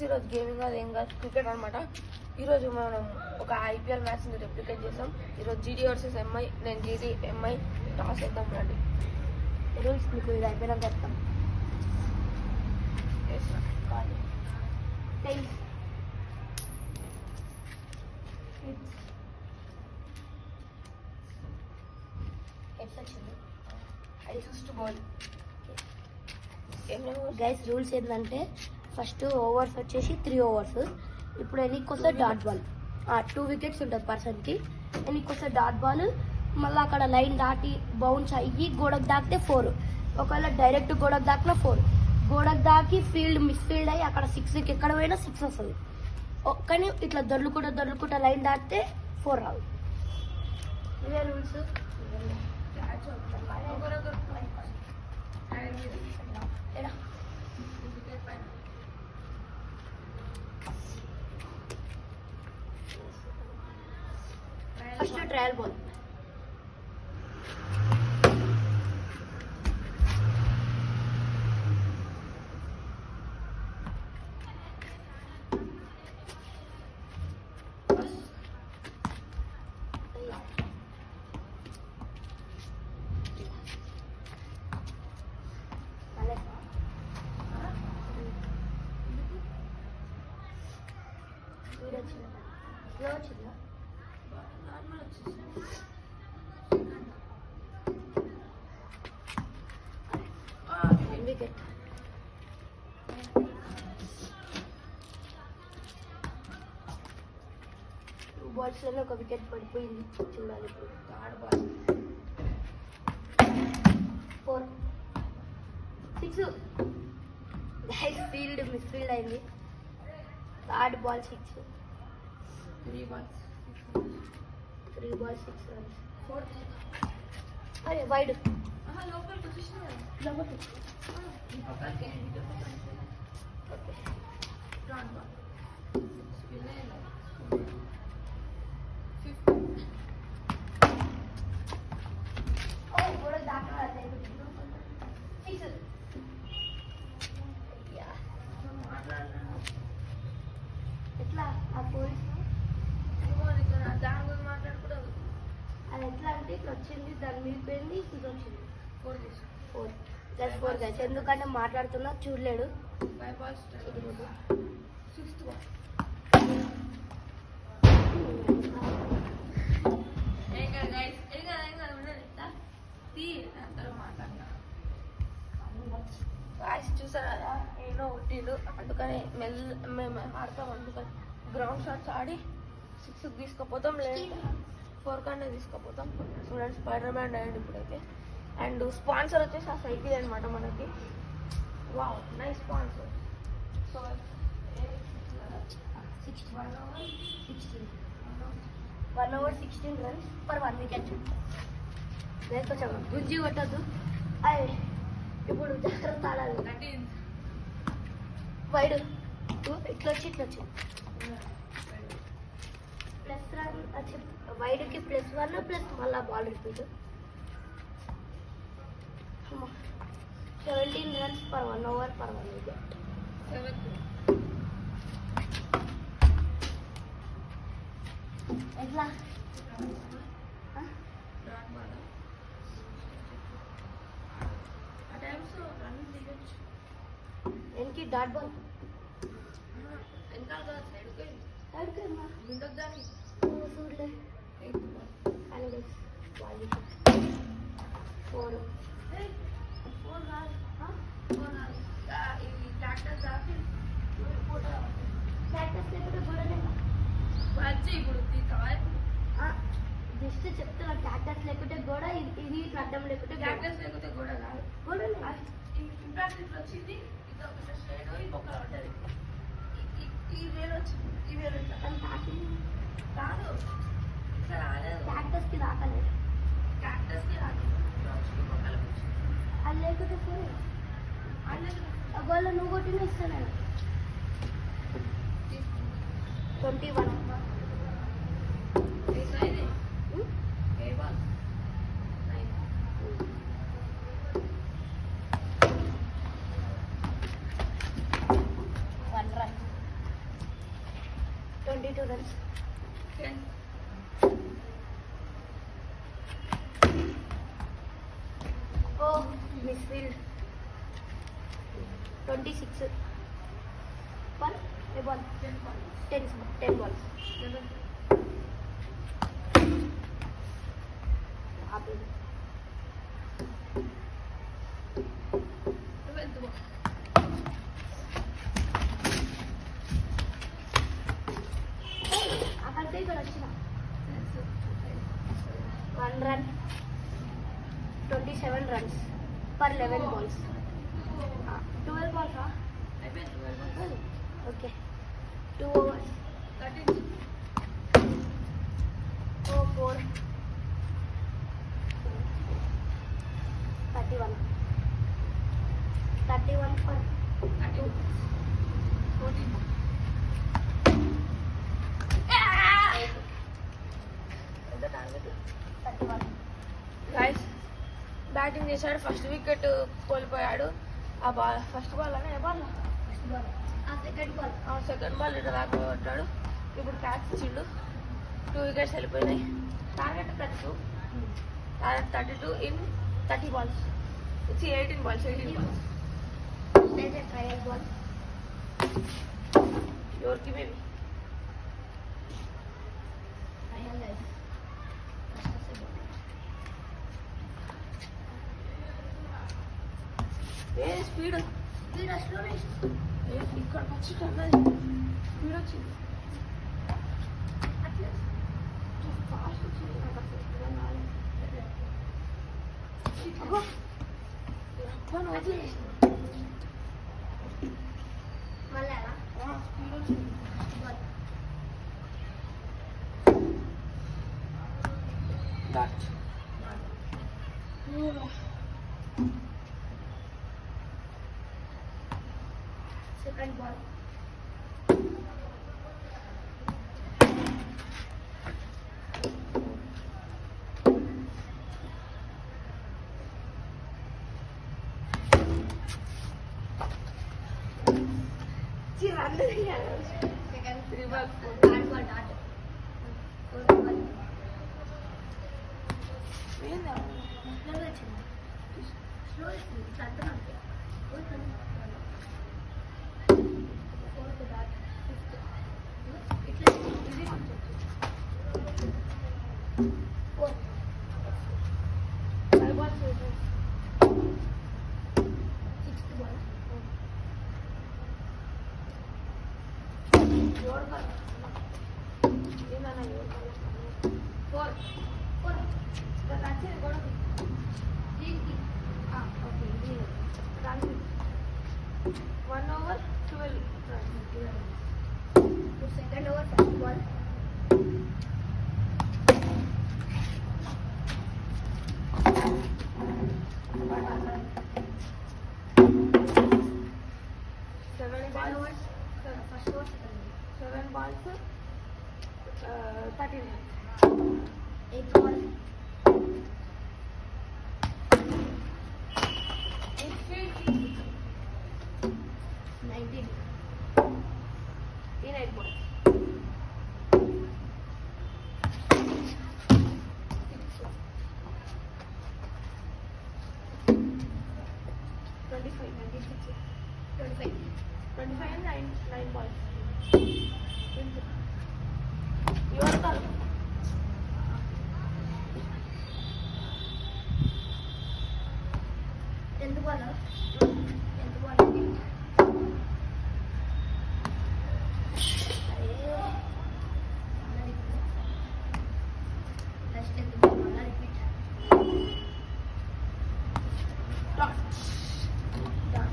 Friends, ఈరోజు gaming అది ఏం కాదు, క్రికెట్ అనమాట. ఈరోజు మనం ఒక ఐపీఎల్ మ్యాచ్ని రెప్లికేట్ చేసాం. ఈరోజు జీటీ వర్సెస్ ఎంఐ. నేను జీటీ ఎంఐ టాస్ వేద్దాం రండి. రూల్స్ మీకు ఇది అయిపోయినాక చెప్తాం. గైస్ రూల్స్ ఏంటంటే ఫస్ట్ ఓవర్స్ వచ్చేసి 3 ఓవర్స్. ఇప్పుడు ఎన్నికి వస్తే డాట్ బాల్ 2 వికెట్స్ ఉంటుంది పర్సన్కి. ఎన్నికి వస్తే డాట్ బాల్, మళ్ళీ అక్కడ లైన్ దాటి బౌన్స్ అయ్యి గోడకు దాకితే 4. ఒకవేళ డైరెక్ట్ గోడకు దాకినా 4. గోడకు దాకి ఫీల్డ్ మిస్ఫీల్డ్ అయ్యి అక్కడ 6కి ఎక్కడ పోయినా 6 వస్తుంది. కానీ ఇట్లా దొర్లుకుంటా లైన్ దాటితే 4 రావు. ఇవే rules. First trial ball. Wicket. Balls లో ఒక వికెట్ పడిపోయింది, చూడాలి ఇప్పుడు. Third ball 4 6. ఫీల్డ్ మిస్ఫీల్డ్ అయింది. Third ball 6. 3 balls 6 runs. 4th అరే wide local position local. Okay third ball spin అయ్యింది. 5th గోడ దాటాలి. 6 ఎట్లా ఆ పోలీస్ దాని గురించి మాట్లాడకూడదు. అది ఎట్లా అంటే ఇట్లా వచ్చింది, దాని మీద పోయింది, ఇది వచ్చింది. 4+4 గైస్. ఎందుకంటే మాట్లాడుతున్నా చూడలేడు. 5 balls 6th బాల్. చూసారా ఏదో ఒట్టిలు. అందుకని మేము ఆడతాం. అందుకని గ్రౌండ్ షాట్స్ ఆడి 6 తీసుకుపోతాం, లేదంటే 4 కన్నా తీసుకుపోతాం. చూడండి స్పైడర్ మ్యాన్ అయ్యండి ఇప్పుడైతే. అండ్ స్పాన్సర్ వచ్చేసి ఆ సైకిల్ అనమాట మనకి. Wow nice sponsor. So 1 over 16 runs per 1 wicket. కొంచెం గుంజి కొట్టద్దు. అది ఇప్పుడు జాగ్రత్త ఆడాలి. వైడ్ ఇట్లా వచ్చి ప్లస్ రన్ వచ్చి వైడ్కి +1 ప్లస్ మళ్ళీ ball repeat. 17 runs per 1 over per 1 wicket. ఎట్లా ఎన్కి డాట్ బాల్ వెనకాల దాకి చూడలే. 4 ట్రాక్టర్స్ దాకి ట్రాక్టర్స్ లేకపోతే గోడలే ఇప్పుడు జస్ట్ చెప్తున్నా. ట్రాక్టర్స్ లేకుంటే గోడ, ఇది అడ్డం లేకుంటే ట్రాక్టర్స్ లేకుంటే గోడ కాదు. గోడలే ఇంపాక్ట్ ఇట్లా వచ్చింది. ఇది ఒక స్ట్రైట్ ఇంకొక ఉంటుంది. ఈ వేలు వచ్చింది, ఈ వేలు కానీ తాకింది కాదు. ఇట్లా రాలేదు. ట్రాక్టర్స్కి రాకలేదు. ట్రాక్టర్స్కి రాలేదు. అది లేకుంటే పోయి గోళ్ళ నువ్వు కొట్టిన ఇస్తాను నేను. 21. 22 runs. 10. Oh, misfield. 26. One, a ball. 10 balls. 11. Happy. 12th ball. అక్కడికి ఇక్కడ వచ్చిన 1 run. 27 runs per 11 balls. 12 balls, huh? అయిపోయింది 12 balls. Okay. 2 overs. 13. Oh, 4. 31. 31 for 13. 14. ఎంత టార్గెట్ 31. గైస్ బ్యాటింగ్ చేశాడు, ఫస్ట్ వికెట్ కోల్పోయాడు. ఆ బాల్ ఫస్ట్ బాల్ అనే ball First ball. Second ball. Second ball ఇటు దాకా కొట్టాడు. ఇప్పుడు క్యాచ్ ఇచ్చిండు, 2 వికెట్స్ వెళ్ళిపోయినాయి. Target 32. Target 32 in 30 balls. 18 balls. There's a trial ball. ఎవరికి మేబీ Trial guys. ఏ స్పీడ్ Speed acceleration. ఇక్కడికి వచ్చి అన్నది స్పీడ్ వచ్చింది, ఫాస్ట్ వచ్చింది. నాకు అసలు అర్థం కాలేదు. అబ్బో, రప్పని వదిలేసింది. మళ్ళా స్పీడ్ వచ్చింది. ball. Dot Second ball. Second. 3 balls. Third ball dot. Fourth ball. ఏందా? Slow వచ్చింది. Slow వచ్చింది. ఇట్లా అంటున్నాను. Fourth dot. Fifth. ఇట్లా ఇది కొంచెం fourth. 5 balls వేసాడు. Sixth ball. ఎవరు కాదు ఏందన్నా ఎవరు కాదు. 4. Fourth. నచ్చింది కూడా దీనికి. ఓకే ఇది దానికి 1 over 12 runs. Second over, first ball. Seven Second balls. over, first over, second over. 7 balls. 13 runs. Eighth ball. Midfield. 19. In 8 balls. 25. 25. 25 and 9 balls. Your call. Tenth ball. Tenth ball. Let's take the ball. Repeat. Dot. Dot.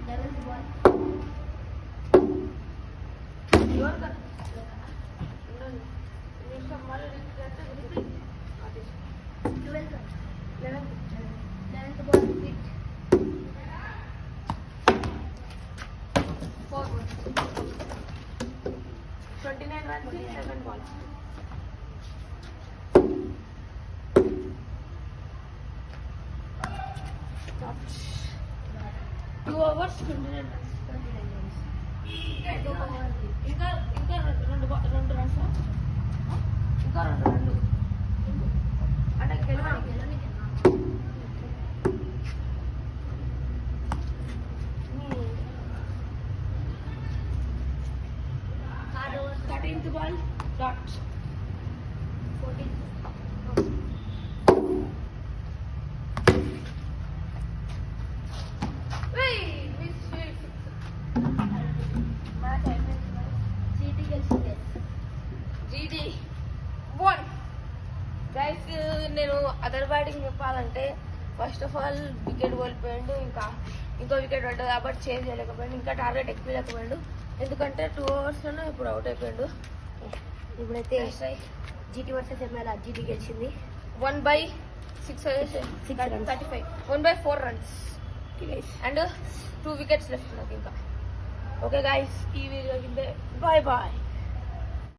11th ball. Your call. Next, mali repeat. overs 29 runs. ఇంకా రెండు runs ఇంకా రెండు అంటే thirteenth ball dot 14. GT 1. Guys నేను other batting చెప్పాలంటే first of all wicket కోల్పోయాడు, ఇంకో wicket పడ్డది కాబట్టి చేంజ్ చేయలేకపోయాడు, ఇంకా టార్గెట్ ఎక్కలేకపోయాడు ఎందుకంటే 2 ఓవర్స్లోనే ఇప్పుడు అవుట్ అయిపోయాడు. ఇప్పుడైతే జీటీ వర్సెస్ ఎంఎల్ జీటీ గెలిచింది 1/6 35 1/4 runs అండ్ 2 wickets లెఫ్ట్ నాకు ఇంకా. ఓకే గైస్ ఈ వీడియో బాయ్ బాయ్.